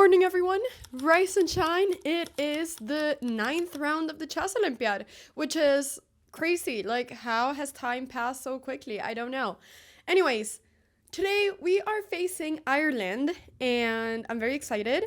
morning, everyone. Rise and shine. It is the 9th round of the Chess Olympiad, which is crazy. Like, how has time passed so quickly? I don't know. Anyways, today we are facing Ireland, and I'm very excited.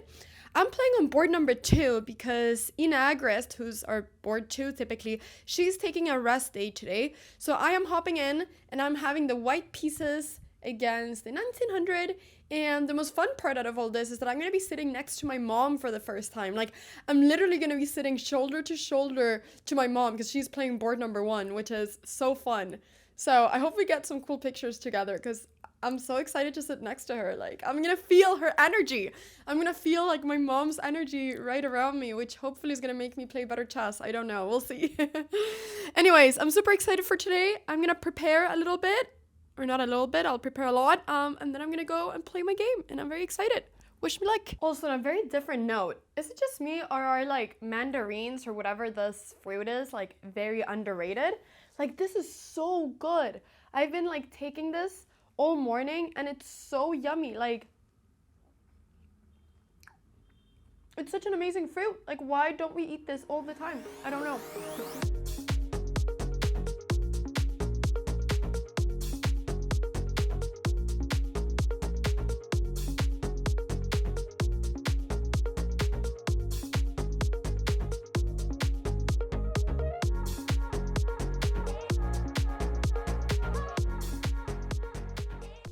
I'm playing on board number 2 because Ina Agrest, who's our board 2 typically, she's taking a rest day today. So I am hopping in, and I'm having the white pieces against the 1900. And the most fun part out of all this is that I'm going to be sitting next to my mom for the first time. Like, I'm literally going to be sitting shoulder to shoulder to my mom because she's playing board number 1, which is so fun. So I hope we get some cool pictures together because I'm so excited to sit next to her. Like, I'm going to feel her energy. I'm going to feel like my mom's energy right around me, which hopefully is going to make me play better chess. I don't know. We'll see. Anyways, I'm super excited for today. I'm going to prepare a little bit. Or not a little bit, I'll prepare a lot, and then I'm gonna go and play my game, and I'm very excited. Wish me luck. Also, on a very different note, is it just me, or are like mandarins or whatever this fruit is, like very underrated? Like, this is so good. I've been like taking this all morning, and it's so yummy. Like, it's such an amazing fruit. Like, why don't we eat this all the time? I don't know.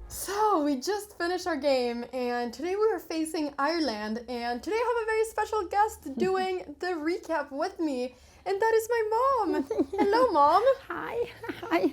So we just finished our game, and today we were facing Ireland, and today I have a very special guest doing the recap with me, and that is my mom. Hello, Mom. Hi. Hi.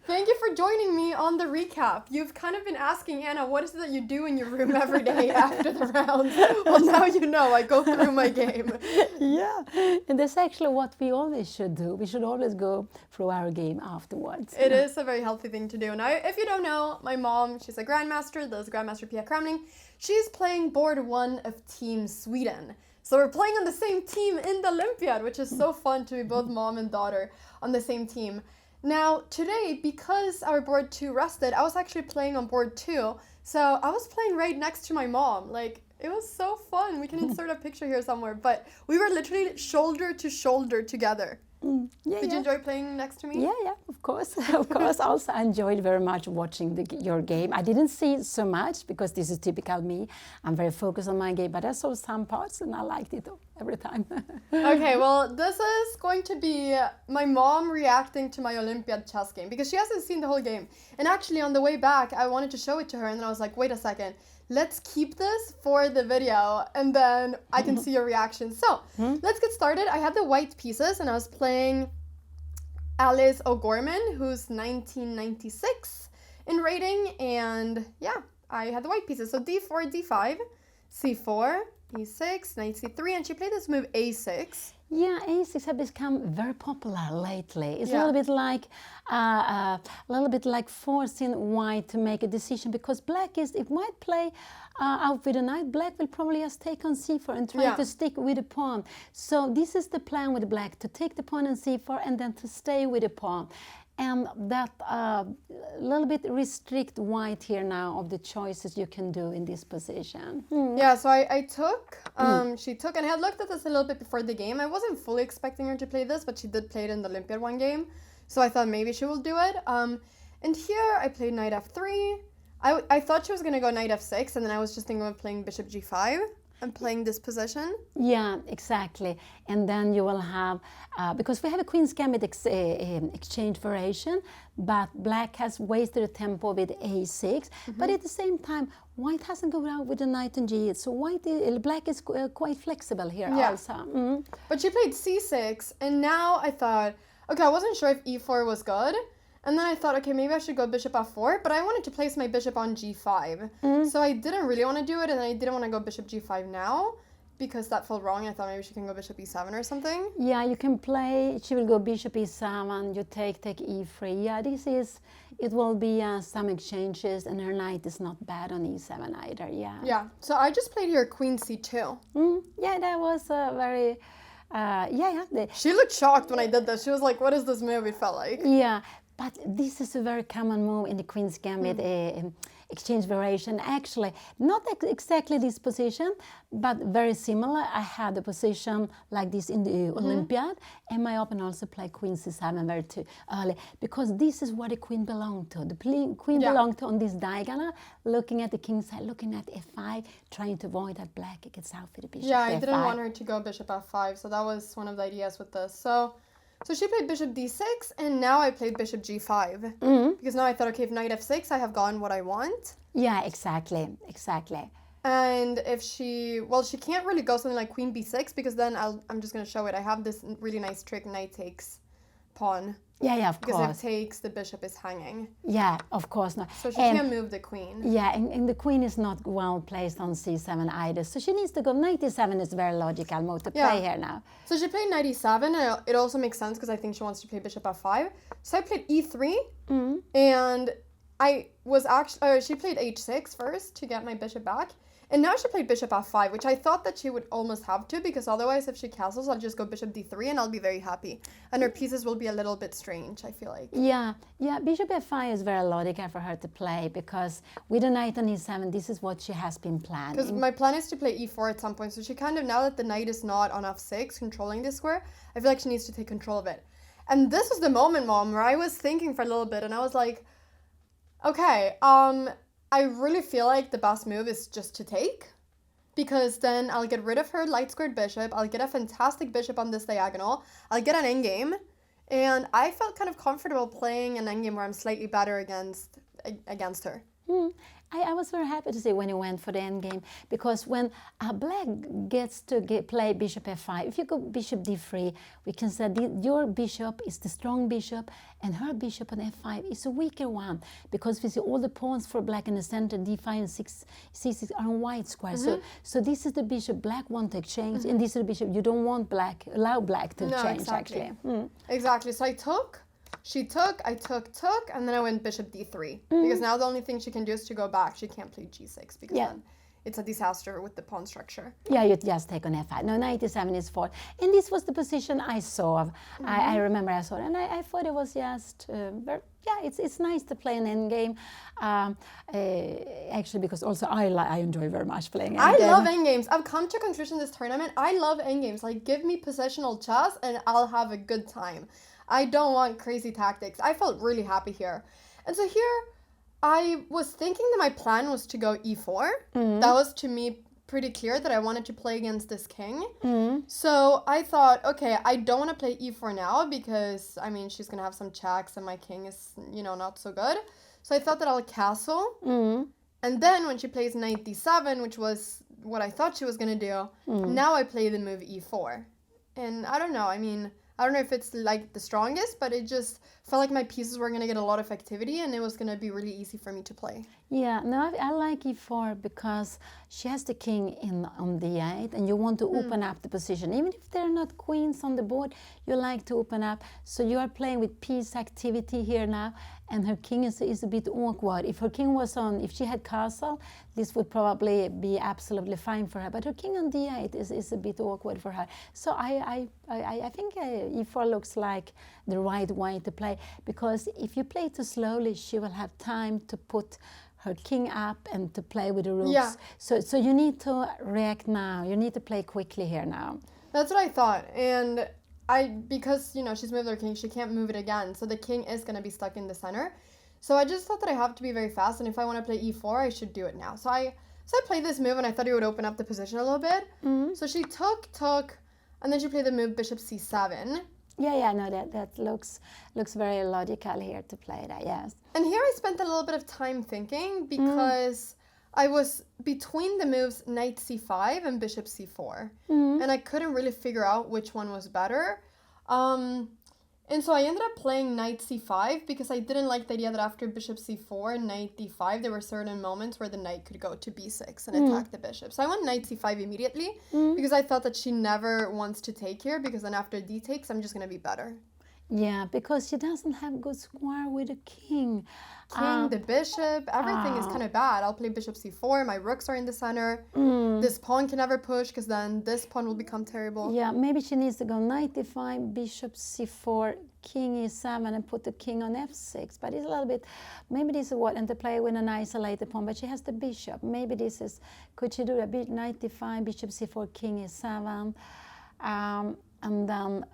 Thank you for joining me on the recap. You've kind of been asking Anna, what is it that you do in your room every day after the rounds? Well, now you know. I go through my game. Yeah, and that's actually what we always should do. We should always go through our game afterwards. It is a very healthy thing to do. Now, if you don't know, my mom, she's a grandmaster, does Grandmaster Pia Cramling. She's playing board 1 of Team Sweden. So we're playing on the same team in the Olympiad, which is so fun to be both mom and daughter on the same team. Now, today, because our board 2 rested, I was actually playing on board 2. So I was playing right next to my mom. Like, it was so fun. We can insert a picture here somewhere. But we were literally shoulder to shoulder together. Did you enjoy playing next to me? Yeah, of course. Of course. Also, I enjoyed very much watching your game. I didn't see so much because this is typical me. I'm very focused on my game, but I saw some parts and I liked it every time. Okay, well, this is going to be my mom reacting to my Olympiad chess game because she hasn't seen the whole game. And actually, on the way back, I wanted to show it to her, and then I was like, wait a second. Let's keep this for the video, and then I can see your reaction. So, let's get started. I had the white pieces, and I was playing Alice O'Gorman, who's 1996 in rating, and yeah, I had the white pieces. So D4, D5, C4, E6, Knight C3, and she played this move A6. Yeah, A6 has become very popular lately. It's a little bit like forcing white to make a decision, because black is, if white play out with a knight, black will probably just take on c4 and try to stick with the pawn. So this is the plan with black, to take the pawn on c4 and then to stay with the pawn. And that little bit restrict white here now of the choices you can do in this position. Yeah, so I took, she took, and I had looked at this a little bit before the game. I wasn't fully expecting her to play this, but she did play it in the Olympiad 1 game. So I thought maybe she will do it. And here I played knight f3. I thought she was going to go knight f6, and then I was just thinking of playing bishop g5. And playing this position? Yeah, exactly. And then you will have, because we have a Queen's Gambit exchange variation, but black has wasted a tempo with a6. But at the same time, white hasn't gone out with the knight and g8. So black is quite flexible here also. But she played c6, and now I thought, okay, I wasn't sure if e4 was good. And then I thought, okay, maybe I should go bishop f4, but I wanted to place my bishop on g5. So I didn't really want to do it, and I didn't want to go bishop g5 now, because that felt wrong. I thought maybe she can go bishop e7 or something. Yeah, you can play, she will go bishop e7, you take e3. Yeah, it will be some exchanges, and her knight is not bad on e7 either, yeah. Yeah, so I just played here queen c2. Yeah, that was very... She looked shocked when I did this. She was like, what is this move? It felt like. Yeah. But this is a very common move in the Queen's Gambit exchange variation. Actually, not exactly this position, but very similar. I had a position like this in the Olympiad, and my opponent also played queen c7 very too early, because this is what the queen belonged to. The queen belonged to on this diagonal, looking at the king's side, looking at f5, trying to avoid that black gets out with the bishop. Yeah, I didn't want her to go bishop f5, so that was one of the ideas with this. So she played bishop d6, and now I played bishop g5. Because now I thought, okay, if knight f6, I have gotten what I want. Yeah, exactly. And if she can't really go something like queen b6, because then I'm just going to show it. I have this really nice trick, knight takes pawn. Yeah, of course. Because if it takes, the bishop is hanging. Yeah, of course not. So she can't move the queen. Yeah, and the queen is not well placed on c7 either. So she needs to go. Knight e7 is a very logical move to play here now. So she played knight e7, and it also makes sense because I think she wants to play bishop f5. So I played e3, and I was actually she played h6 first to get my bishop back. And now she played bishop f5, which I thought that she would almost have to, because otherwise if she castles, I'll just go bishop d3 and I'll be very happy. And her pieces will be a little bit strange, I feel like. Yeah, bishop f5 is very logical for her to play, because with a knight on e7, this is what she has been planning. Because my plan is to play e4 at some point, so she kind of, now that the knight is not on f6 controlling this square, I feel like she needs to take control of it. And this was the moment, Mom, where I was thinking for a little bit, and I was like, okay, I really feel like the best move is just to take, because then I'll get rid of her light squared bishop, I'll get a fantastic bishop on this diagonal, I'll get an endgame, and I felt kind of comfortable playing an endgame where I'm slightly better against her. I was very happy to see when you went for the endgame, because when black gets to play bishop f5, if you go bishop d3, we can say your bishop is the strong bishop, and her bishop on f5 is a weaker one, because we see all the pawns for black in the center, d5 and c6 are on white square. So this is the bishop black want to exchange, and this is the bishop you don't want allow black to change, exactly. actually. Exactly. So I took. She took, I took, and then I went bishop d3. Because now the only thing she can do is to go back. She can't play g6, because then it's a disaster with the pawn structure. Yeah, you just take on f5. No, knight e7 is 4. And this was the position I saw. I remember I saw it. And I thought it was just, it's nice to play an endgame. Actually, because also I enjoy very much playing endgame. I love endgames. I've come to a conclusion this tournament. I love endgames. Like, give me possessional chess and I'll have a good time. I don't want crazy tactics. I felt really happy here. And so here, I was thinking that my plan was to go e4. That was, to me, pretty clear that I wanted to play against this king. So I thought, okay, I don't want to play e4 now because, I mean, she's going to have some checks and my king is, not so good. So I thought that I'll castle. And then when she plays knight d7, which was what I thought she was going to do, now I play the move e4. And I don't know, I don't know if it's like the strongest, but it just felt like my pieces were going to get a lot of activity and it was going to be really easy for me to play. Yeah, no, I like e4 because she has the king on d8 and you want to open up the position. Even if there are not queens on the board, you like to open up. So you are playing with piece activity here now, and her king is a bit awkward. If her king was on, if she had castle, this would probably be absolutely fine for her. But her king on d8 is a bit awkward for her. So I think e4 looks like the right way to play, because if you play too slowly, she will have time to put her king up and to play with the rooks. Yeah. So you need to react now. You need to play quickly here now. That's what I thought. And because, she's moved her king, she can't move it again. So the king is going to be stuck in the center. So I just thought that I have to be very fast. And if I want to play e4, I should do it now. So I played this move and I thought it would open up the position a little bit. So she took, and then she played the move bishop c7. Yeah, no, that looks very logical here to play that, yes. And here I spent a little bit of time thinking because I was between the moves knight c5 and bishop c4. And I couldn't really figure out which one was better. And so I ended up playing knight c5 because I didn't like the idea that after bishop c4 and knight d5, there were certain moments where the knight could go to b6 and attack the bishop. So I went knight c5 immediately because I thought that she never wants to take here, because then after d takes, I'm just going to be better. Yeah, because she doesn't have good square with the king. King, the bishop, everything is kind of bad. I'll play bishop c4. My rooks are in the center. This pawn can never push because then this pawn will become terrible. Yeah, maybe she needs to go knight d5, bishop c4, king e7, and put the king on f6. But it's a little bit, maybe this is what, and to play with an isolated pawn, but she has the bishop. Maybe this is, could she do a bit knight d5, bishop c4, king e7? And then,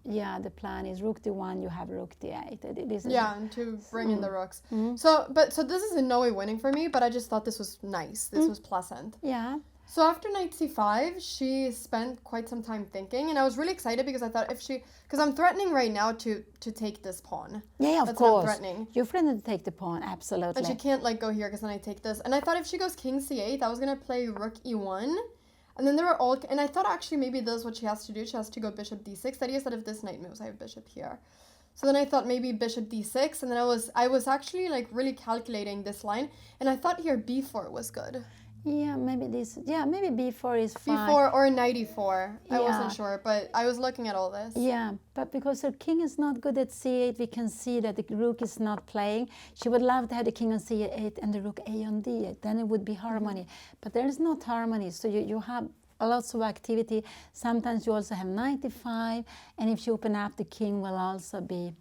yeah, the plan is rook d1, you have rook d8. It is and to bring in the rooks. So this is in no way winning for me, but I just thought this was nice. This was pleasant. Yeah. So after knight c5, she spent quite some time thinking, and I was really excited because I thought because I'm threatening right now to take this pawn. Yeah, of That's course. what I'm threatening. You're threatening to take the pawn, absolutely. And she can't like go here because then I take this. And I thought if she goes king c8, I was gonna play rook e1. And then and I thought actually maybe this is what she has to do. She has to go bishop d6. That is that if this knight moves, I have bishop here. So then I thought maybe bishop d6, and then I was actually like really calculating this line, and I thought here b4 was good. Yeah, maybe maybe b4 is fine. b4 or knight e4. I wasn't sure, but I was looking at all this. Yeah, but because her king is not good at c8, we can see that the rook is not playing. She would love to have the king on c8 and the rook a on d8. Then it would be harmony. But there is not harmony, so you have lots of activity. Sometimes you also have knight e5, and if you open up, the king will also be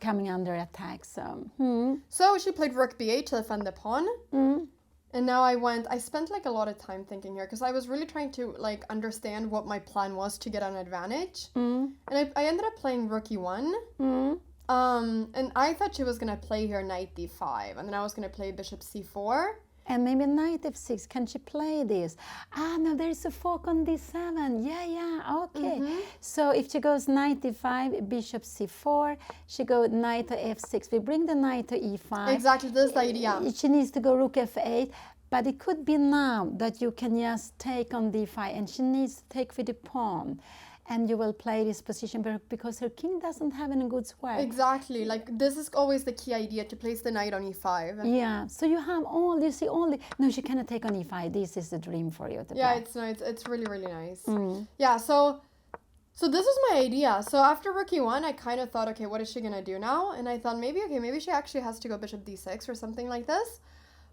coming under attack. So she played rook b8 to defend the pawn. And now I spent like a lot of time thinking here because I was really trying to like understand what my plan was to get an advantage. And I ended up playing rook e1. And I thought she was going to play here knight d5, and then I was going to play bishop c4. And maybe knight f6. Can she play this? No, there is a fork on d7. Yeah, okay. So if she goes knight d5, bishop c4, she goes knight to f6. We bring the knight to e5. Exactly, this is the idea. She needs to go rook f8. But it could be now that you can just take on d5, and she needs to take with the pawn. And you will play this position because her king doesn't have any good square. Exactly. Like, this is always the key idea, to place the knight on e5. Yeah. So you have you see all the... No, she cannot take on e5. This is the dream for you to play. It's nice. It's really, really nice. Yeah, so this was my idea. So after rook e1, I kind of thought, okay, what is she going to do now? And I thought, maybe she actually has to go bishop d6 or something like this.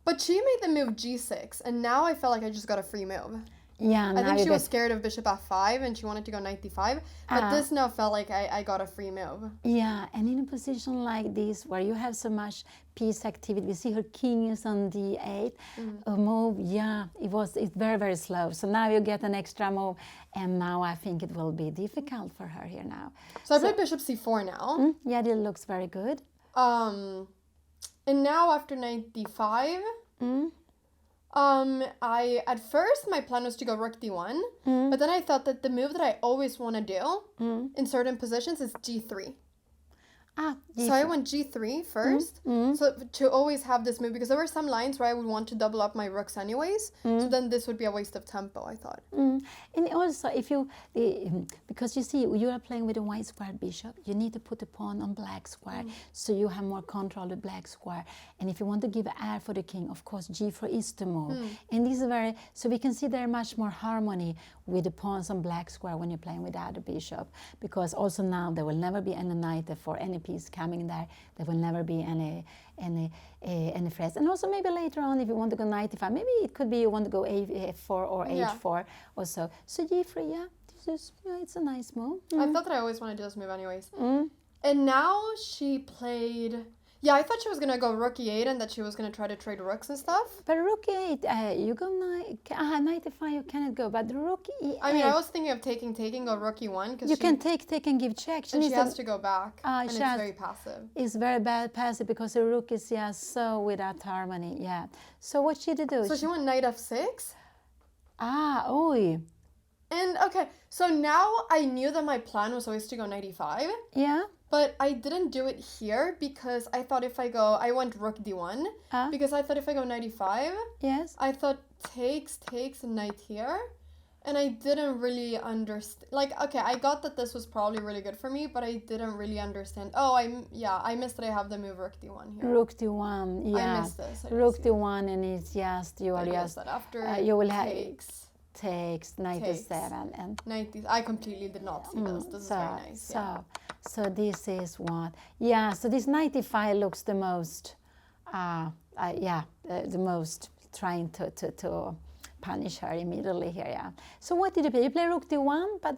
But she made the move g6, and now I felt like I just got a free move. Yeah, I think she was scared of bishop f5 and she wanted to go knight d5, but this now felt like I got a free move. Yeah, and in a position like this where you have so much piece activity, we see her king is on d8, a move, it's very, very slow. So now you get an extra move, and now I think it will be difficult for her here now. So I played bishop c4 now. Yeah, it looks very good. And now after knight d5, at first my plan was to go rook d1, but then I thought that the move that I always want to do in certain positions is g3. So I went g3 first, so to always have this move, because there were some lines where I would want to double up my rooks anyways, so then this would be a waste of tempo, I thought. And also, if you, because you see, you are playing with a white square bishop, you need to put the pawn on black square, so you have more control of the black square. And if you want to give air for the king, of course, g4 is the move. And this is so we can see there much more harmony with the pawns on black square when you're playing with the other bishop, because also now there will never be any knight for any piece coming there. There will never be any threats. And also maybe later on, if you want to go knight e5, maybe it could be you want to go f4 or h4 or so. So g3, it's a nice move. I thought that I always want to do this move anyways. And now she played... Yeah, I thought she was going to go rook e8 and that she was going to try to trade rooks and stuff. But rook e8, you go knight e5, you cannot go. But rook e8... I mean, I was thinking of taking, go rook e1. You can take and give check. And she has to go back, and it's very passive. It's very bad passive because the rook is so without harmony, So what she did do? So she went knight f6? And, okay, so now I knew that my plan was always to go knight e5. Yeah. But I didn't do it here because I thought I went rook d1. Because I thought if I go knight e5, I thought takes a knight here. And I didn't really understand. Like, okay, I got that this was probably really good for me, but I didn't really understand. I missed that I have the move rook d1 here. Rook d1, I missed this. Rook d1, and it's just, you are just... that after you will have... Takes knight e7 and knight I completely did not see this. This is very nice. So this is what, yeah, so this 95 looks the most, the most trying to punish her immediately here, yeah. So what did you play? You play rook d1, but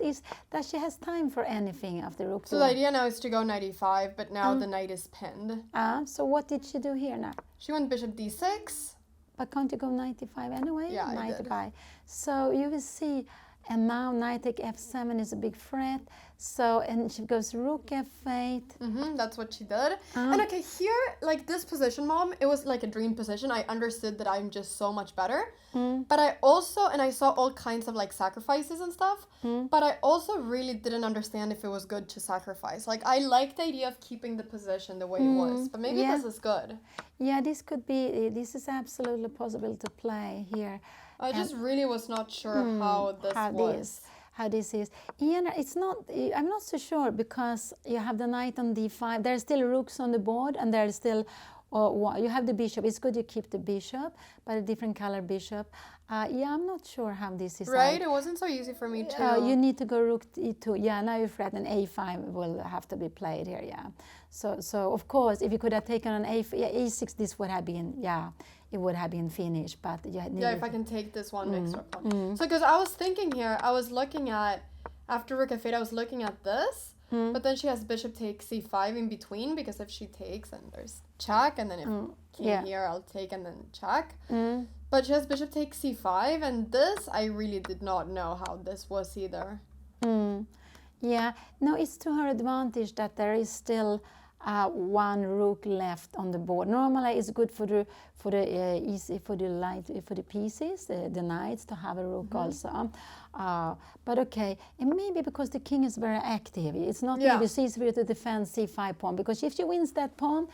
that she has time for anything after rook d1? So the idea now is to go 95, but now the knight is pinned. So what did she do here now? She went bishop d6. But can't you go 95 anyway? Yeah, 95. I did. So you will see, and now knight take f7 is a big threat. So, and she goes rook f8. That's what she did. And okay, here, like this position, Mom, it was like a dream position. I understood that I'm just so much better. But I also, and I saw all kinds of like sacrifices and stuff, but I also really didn't understand if it was good to sacrifice. Like I like the idea of keeping the position the way it was, but maybe this is good. Yeah, this could be, this is absolutely possible to play here. I just really was not sure how this is. Yeah, it's not, I'm not so sure because you have the knight on d5. There are still rooks on the board and there is still, you have the bishop. It's good you keep the bishop, but a different color bishop. Yeah, I'm not sure how this is. Right, it wasn't so easy for me to... you need to go rook e2. Yeah, now you threat an a5 will have to be played here, yeah. So of course, if you could have taken an a6, this would have been, it would have been finished, but if I can take this one extra pawn. So because I was thinking here, I was looking at, after rook f8, I was looking at this, but then she has bishop takes c5 in between, because if she takes, then there's check, and then if king here, I'll take and then check. But she has bishop takes c5, and this, I really did not know how this was either. Yeah, no, it's to her advantage that there is still one rook left on the board. Normally, it's good for the pieces, the knights, to have a rook also. But okay, and maybe because the king is very active, it's not maybe so easy to defend c5 pawn, because if she wins that pawn,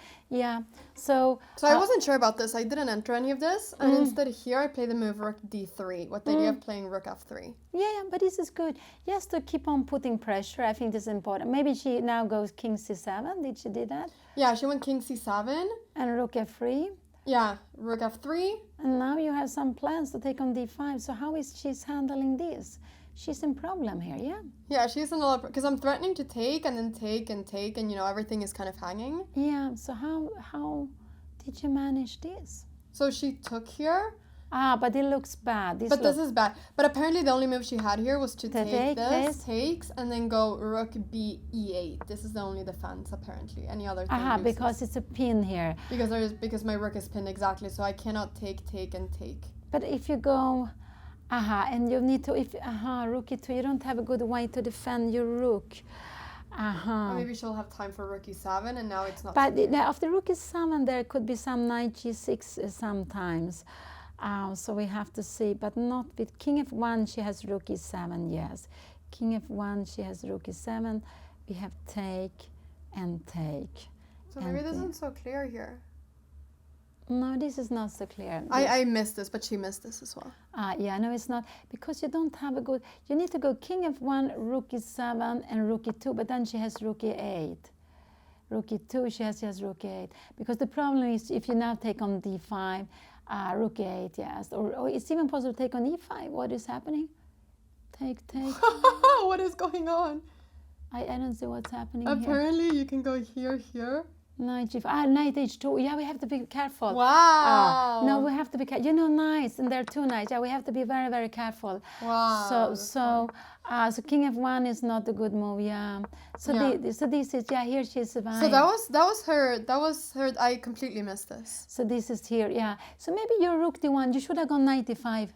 So I wasn't sure about this. I didn't enter any of this, and instead here I play the move rook d3. What the idea of playing rook f3? Yeah, but this is good. Yes, to keep on putting pressure. I think this is important. Maybe she now goes king c7. Did she do that? Yeah, she went king c7. And rook f3. Yeah, rook f3. And now you have some plans to take on d5. So how is she handling this? She's in problem here, yeah? Yeah, she's in a lot, because I'm threatening to take and then take, and you know, everything is kind of hanging. Yeah, so how did you manage this? So she took here. But it looks bad. This is bad. But apparently the only move she had here was to take this, takes, and then go rook b e8. This is the only defense, apparently. Any other thing because it's a pin here. Because my rook is pinned, exactly, so I cannot take, and take. But if you go, and you need to, rook e2, you don't have a good way to defend your rook. Or maybe she'll have time for rook e7, and now it's not. But after rook e7, there could be some knight g6 sometimes. So we have to see, but not with king f1, she has rook e7, yes. King f1, she has rook e7. We have take and take. So maybe this isn't so clear here. No, this is not so clear. I missed this, but she missed this as well. Yeah, no, it's not. Because you don't have a good... You need to go king f1, rook e7, and rook e2, but then she has rook e8. Rook e2, she has rook e8. Because the problem is, if you now take on d5, rook e8, yes. Or it's even possible to take on e5. What is happening? Take. What is going on? I don't see what's happening Apparently, you can go here. Knight g5. Knight h2. Yeah, we have to be careful. Wow. No, we have to be careful. You know, knights, and there are two knights. Yeah, we have to be very, very careful. Wow. So king f1 is not a good move. Yeah. So this is here she survived. So that was her. I completely missed this. So this is here. Yeah. So maybe your rook d1. You should have gone knight d5.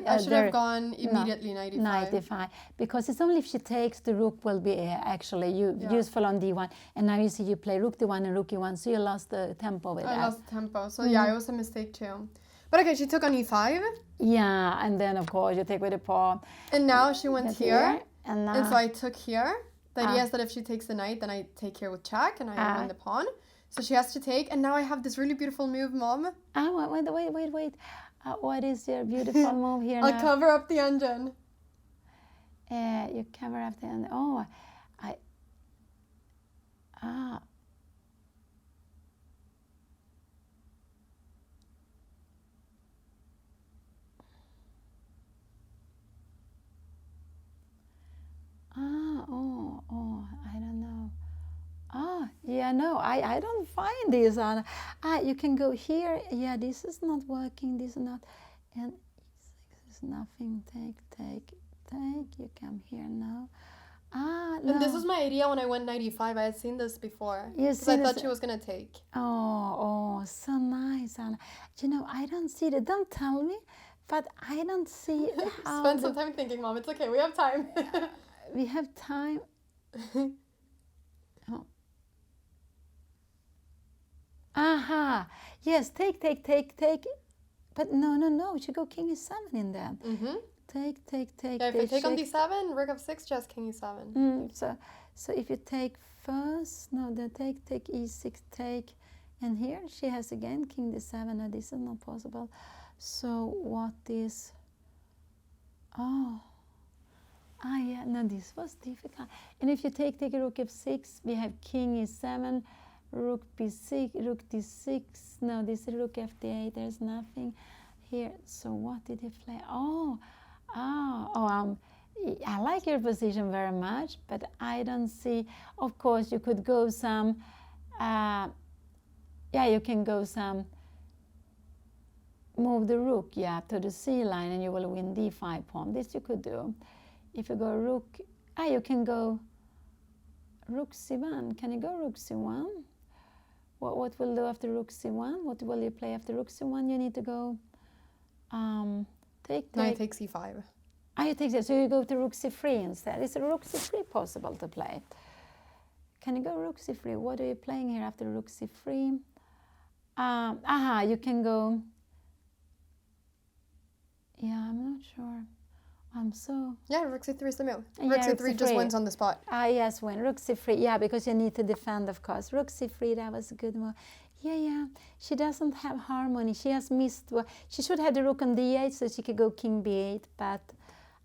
I should have gone immediately knight d5. Knight d5, because it's only if she takes, the rook will be actually useful on d1. And now you see you play rook d1 and rook e1. So you lost the tempo with that. I lost the tempo. So yeah, it was a mistake too. But okay, she took on e5. Yeah, and then of course you take with the pawn. And now she went here. And so I took here. The idea is that if she takes the knight, then I take here with check, and I win the pawn. So she has to take, and now I have this really beautiful move, Mom. Wait. What is your beautiful move here now? I'll cover up the engine. You cover up the engine. Oh, I don't know. yeah, no, I don't find this on. You can go here. Yeah, this is not working. This is not. And this is nothing. Take. You come here now. No. And this is my idea when I went 95. I had seen this before. Because I thought she was going to take. Oh, so nice, Anna. You know, I don't see it. Don't tell me, but I don't see how. Spend some time thinking, Mom. It's okay. We have time. We have time. Oh. Aha. Yes, take. But no. You go king e7 in that. Mm-hmm. Take. Yeah, if I take on d7, rook f6, just king e7. So if you take first, no, then take e6, take. And here she has again king d7. No, this is not possible. So what is... yeah, no, this was difficult. And if you take rook f6, we have king e7, rook b6, rook d6. No, this is rook fd8. There's nothing here. So what did he play? I like your position very much, but I don't see. Of course, you could go some. You can go some. Move the rook, to the c line, and you will win d5 pawn. This you could do. If you go rook, you can go rook c1. Can you go rook c1? What will do after rook c1? What will you play after rook c1? You need to go. Take. No, I take c5. You take that. So you go to rook c3 instead. Is rook c3 possible to play? Can you go rook c3? What are you playing here after rook c3? You can go. Yeah, I'm not sure. Yeah, rook c3 is the move. Rook c3 just wins on the spot. Yes, win. Rook c3. Yeah, because you need to defend, of course. Rook c3, that was a good move. Yeah. She doesn't have harmony. She has missed. She should have the rook on d8 so she could go king b8, but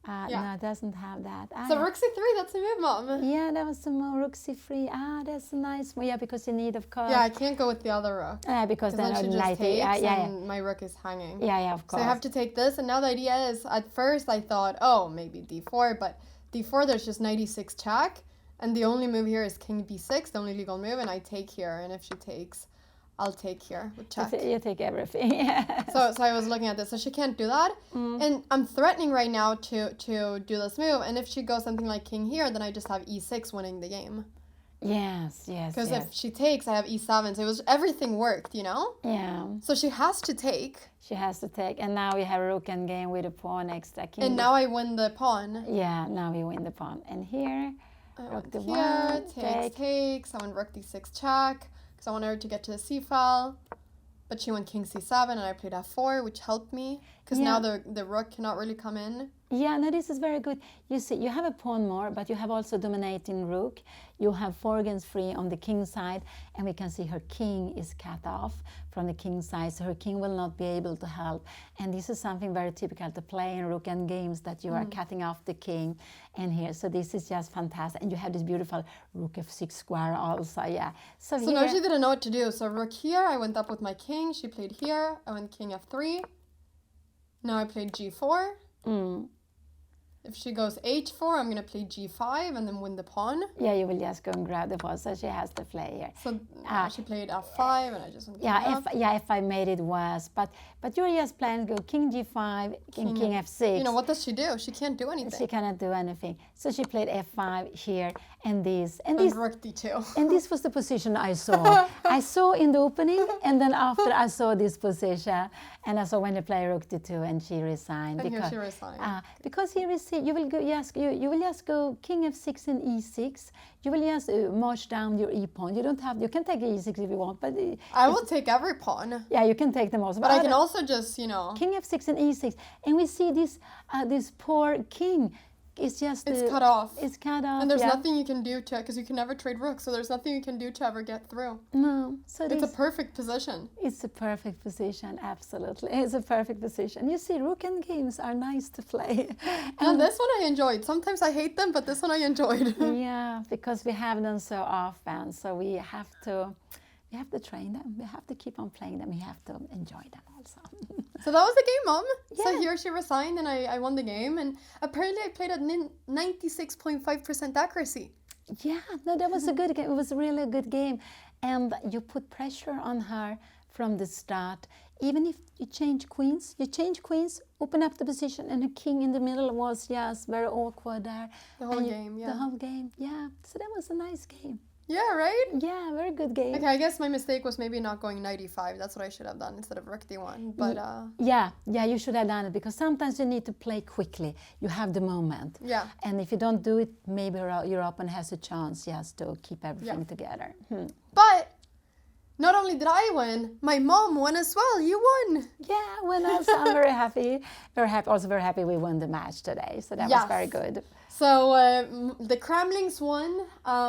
no, doesn't have that. So rook c3, that's the move, Mom. Yeah, that was the move. Rook c3. That's a nice move. Yeah, because you need, of course. Yeah, I can't go with the other rook. Because then she just takes and my rook is hanging. Yeah, of course. So I have to take this, and now the idea is, at first I thought, maybe d4, but d4 there's just knight e6 check, and the only move here is king b6, the only legal move, and I take here, and if she takes, I'll take here with check. You take everything. Yes. So I was looking at this. So she can't do that. And I'm threatening right now to do this move. And if she goes something like king here, then I just have e6 winning the game. Yes. Because if she takes, I have e7. So everything worked, you know? Yeah. So she has to take. And now we have rook and game with a pawn extra king. And now I win the pawn. Yeah, now we win the pawn. And here, rook here, d1, takes. I went rook d6 check. Because I wanted her to get to the c file, but she went king c7 and I played f4, which helped me because now the rook cannot really come in. Yeah, no, this is very good. You see, you have a pawn more, but you have also dominating rook. You have 4 against 3 on the king side, and we can see her king is cut off from the king side, so her king will not be able to help. And this is something very typical to play in rook end games, that you are cutting off the king and here. So this is just fantastic. And you have this beautiful rook f6 square also, yeah. So now she didn't know what to do. So rook here, I went up with my king. She played here. I went king f3. Now I played g4. If she goes h4, I'm going to play g5 and then win the pawn. Yeah, you will just go and grab the pawn, so she has to play here. So she played f5 and I just went king up. F5 made it worse, but you're just playing go king g5, king f6. You know, what does she do? She can't do anything. She cannot do anything. So she played f5 here and this. And rook d2. And this was the position I saw. I saw in the opening, and then after I saw this position, and I saw when they play rook d2 and she resigned. And here she resigned. Because here is you will go you will just go king f6 and e6. You will just march down your e pawn. You can take e6 if you want, but I will take every pawn. Yeah, you can take them also. But I can also just king f6 and e6, and we see this poor king. It's cut off. It's cut off. And there's nothing you can do to, because you can never trade rook, so there's nothing you can do to ever get through. No. So it's a perfect position. It's a perfect position, absolutely. It's a perfect position. You see, rook and games are nice to play. And this one I enjoyed. Sometimes I hate them, but this one I enjoyed. Yeah, because we have them so often, so we have to train them. We have to keep on playing them. We have to enjoy them also. So that was the game, Mom. Yeah. So here she resigned and I won the game. And apparently I played at 96.5% accuracy. Yeah, no, that was a good game. It was really a good game. and you put pressure on her from the start. Even if you change queens, open up the position, and the king in the middle was just very awkward there. The whole game, yeah. The whole game, yeah. So that was a nice game. Yeah, right? Yeah, very good game. Okay, I guess my mistake was maybe not going knight e5. That's what I should have done instead of rook d1. But yeah, you should have done it, because sometimes you need to play quickly. You have the moment. Yeah. And if you don't do it, maybe your opponent has a chance just to keep everything together. But not only did I win, my mom won as well. You won. Yeah, when also I'm very happy. Also very happy we won the match today. So that was very good. So the Cramlings won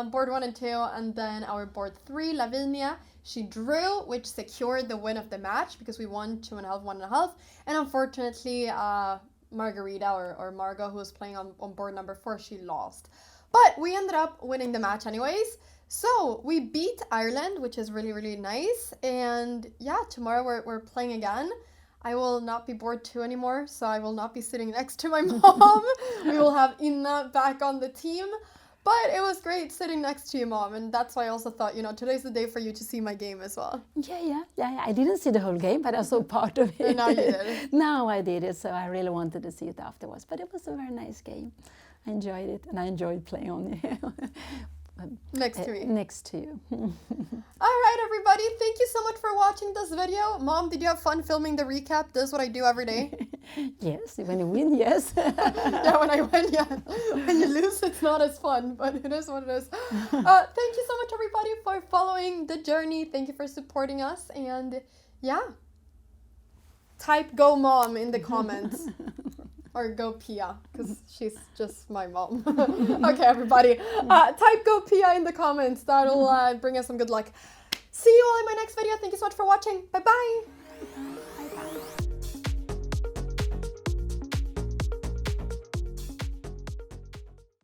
board 1 and 2, and then our board 3, Lavinia, she drew, which secured the win of the match because we won 2.5, 1.5. And unfortunately, Margarita or Margot, who was playing on board number 4, she lost. But we ended up winning the match anyways. So we beat Ireland, which is really, really nice. And yeah, tomorrow we're playing again. I will not be board 2 anymore, so I will not be sitting next to my mom. We will have Inna back on the team. But it was great sitting next to your mom, and that's why I also thought, today's the day for you to see my game as well. Yeah. I didn't see the whole game, but I saw part of it. And now you did. Now I did it, so I really wanted to see it afterwards. But it was a very nice game. I enjoyed it, and I enjoyed playing on you. Next to me. Next to you. All right, everybody. Thank you so much for watching this video. Mom, did you have fun filming the recap? This is what I do every day. Yes, when you win, yes. Yeah, when I win, yeah. When you lose, it's not as fun, but it is what it is. Thank you so much, everybody, for following the journey. Thank you for supporting us. And yeah, type "Go Mom" in the comments. Or go Pia, because she's just my mom. Okay, everybody. Type "Go Pia" in the comments. That'll bring us some good luck. See you all in my next video. Thank you so much for watching. Bye-bye.